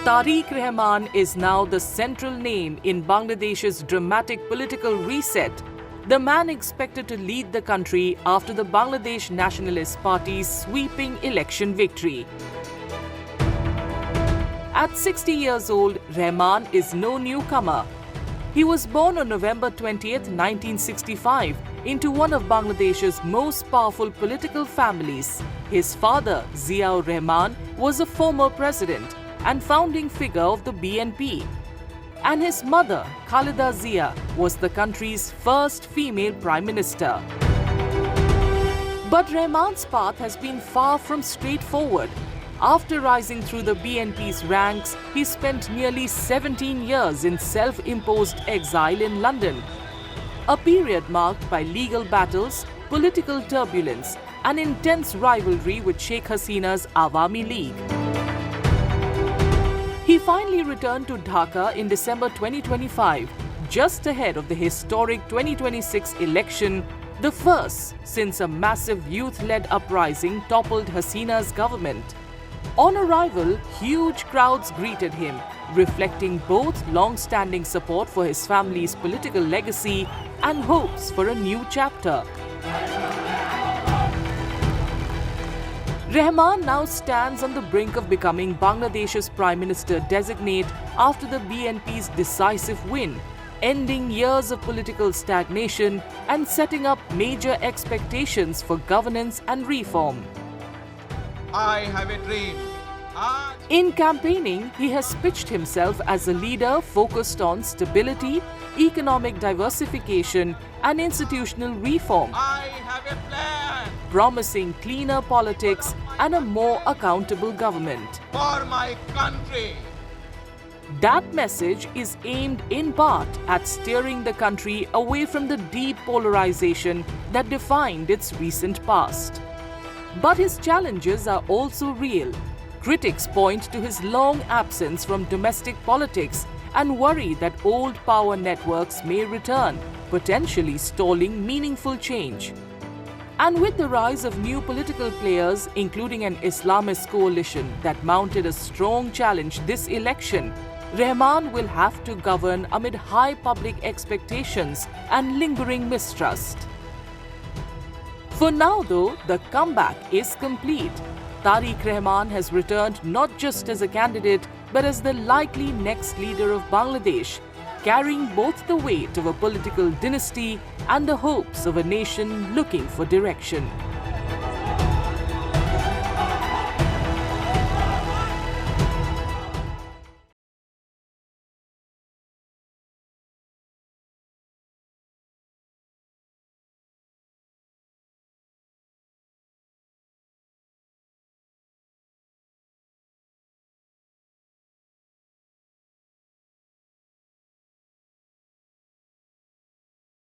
Tariq Rahman is now the central name in Bangladesh's dramatic political reset, the man expected to lead the country after the Bangladesh Nationalist Party's sweeping election victory. At 60 years old, Rahman is no newcomer. He was born on November 20, 1965, into one of Bangladesh's most powerful political families. His father, Ziaur Rahman, was a former president and founding figure of the BNP. And his mother, Khaleda Zia, was the country's first female prime minister. But Rahman's path has been far from straightforward. After rising through the BNP's ranks, he spent nearly 17 years in self-imposed exile in London, a period marked by legal battles, political turbulence, and intense rivalry with Sheikh Hasina's Awami League. He finally returned to Dhaka in December 2025, just ahead of the historic 2026 election, the first since a massive youth-led uprising toppled Hasina's government. On arrival, huge crowds greeted him, reflecting both long-standing support for his family's political legacy and hopes for a new chapter. Rahman now stands on the brink of becoming Bangladesh's Prime Minister designate after the BNP's decisive win, ending years of political stagnation and setting up major expectations for governance and reform. I have a dream. In campaigning, he has pitched himself as a leader focused on stability, economic diversification, and institutional reform, I have a plan promising cleaner politics and a more accountable government. for my country. That message is aimed in part at steering the country away from the deep polarization that defined its recent past. But his challenges are also real. Critics point to his long absence from domestic politics and worry that old power networks may return, potentially stalling meaningful change. And with the rise of new political players, including an Islamist coalition that mounted a strong challenge this election, Rahman will have to govern amid high public expectations and lingering mistrust. For now, though, the comeback is complete. Tariq Rahman has returned not just as a candidate, but as the likely next leader of Bangladesh, carrying both the weight of a political dynasty and the hopes of a nation looking for direction.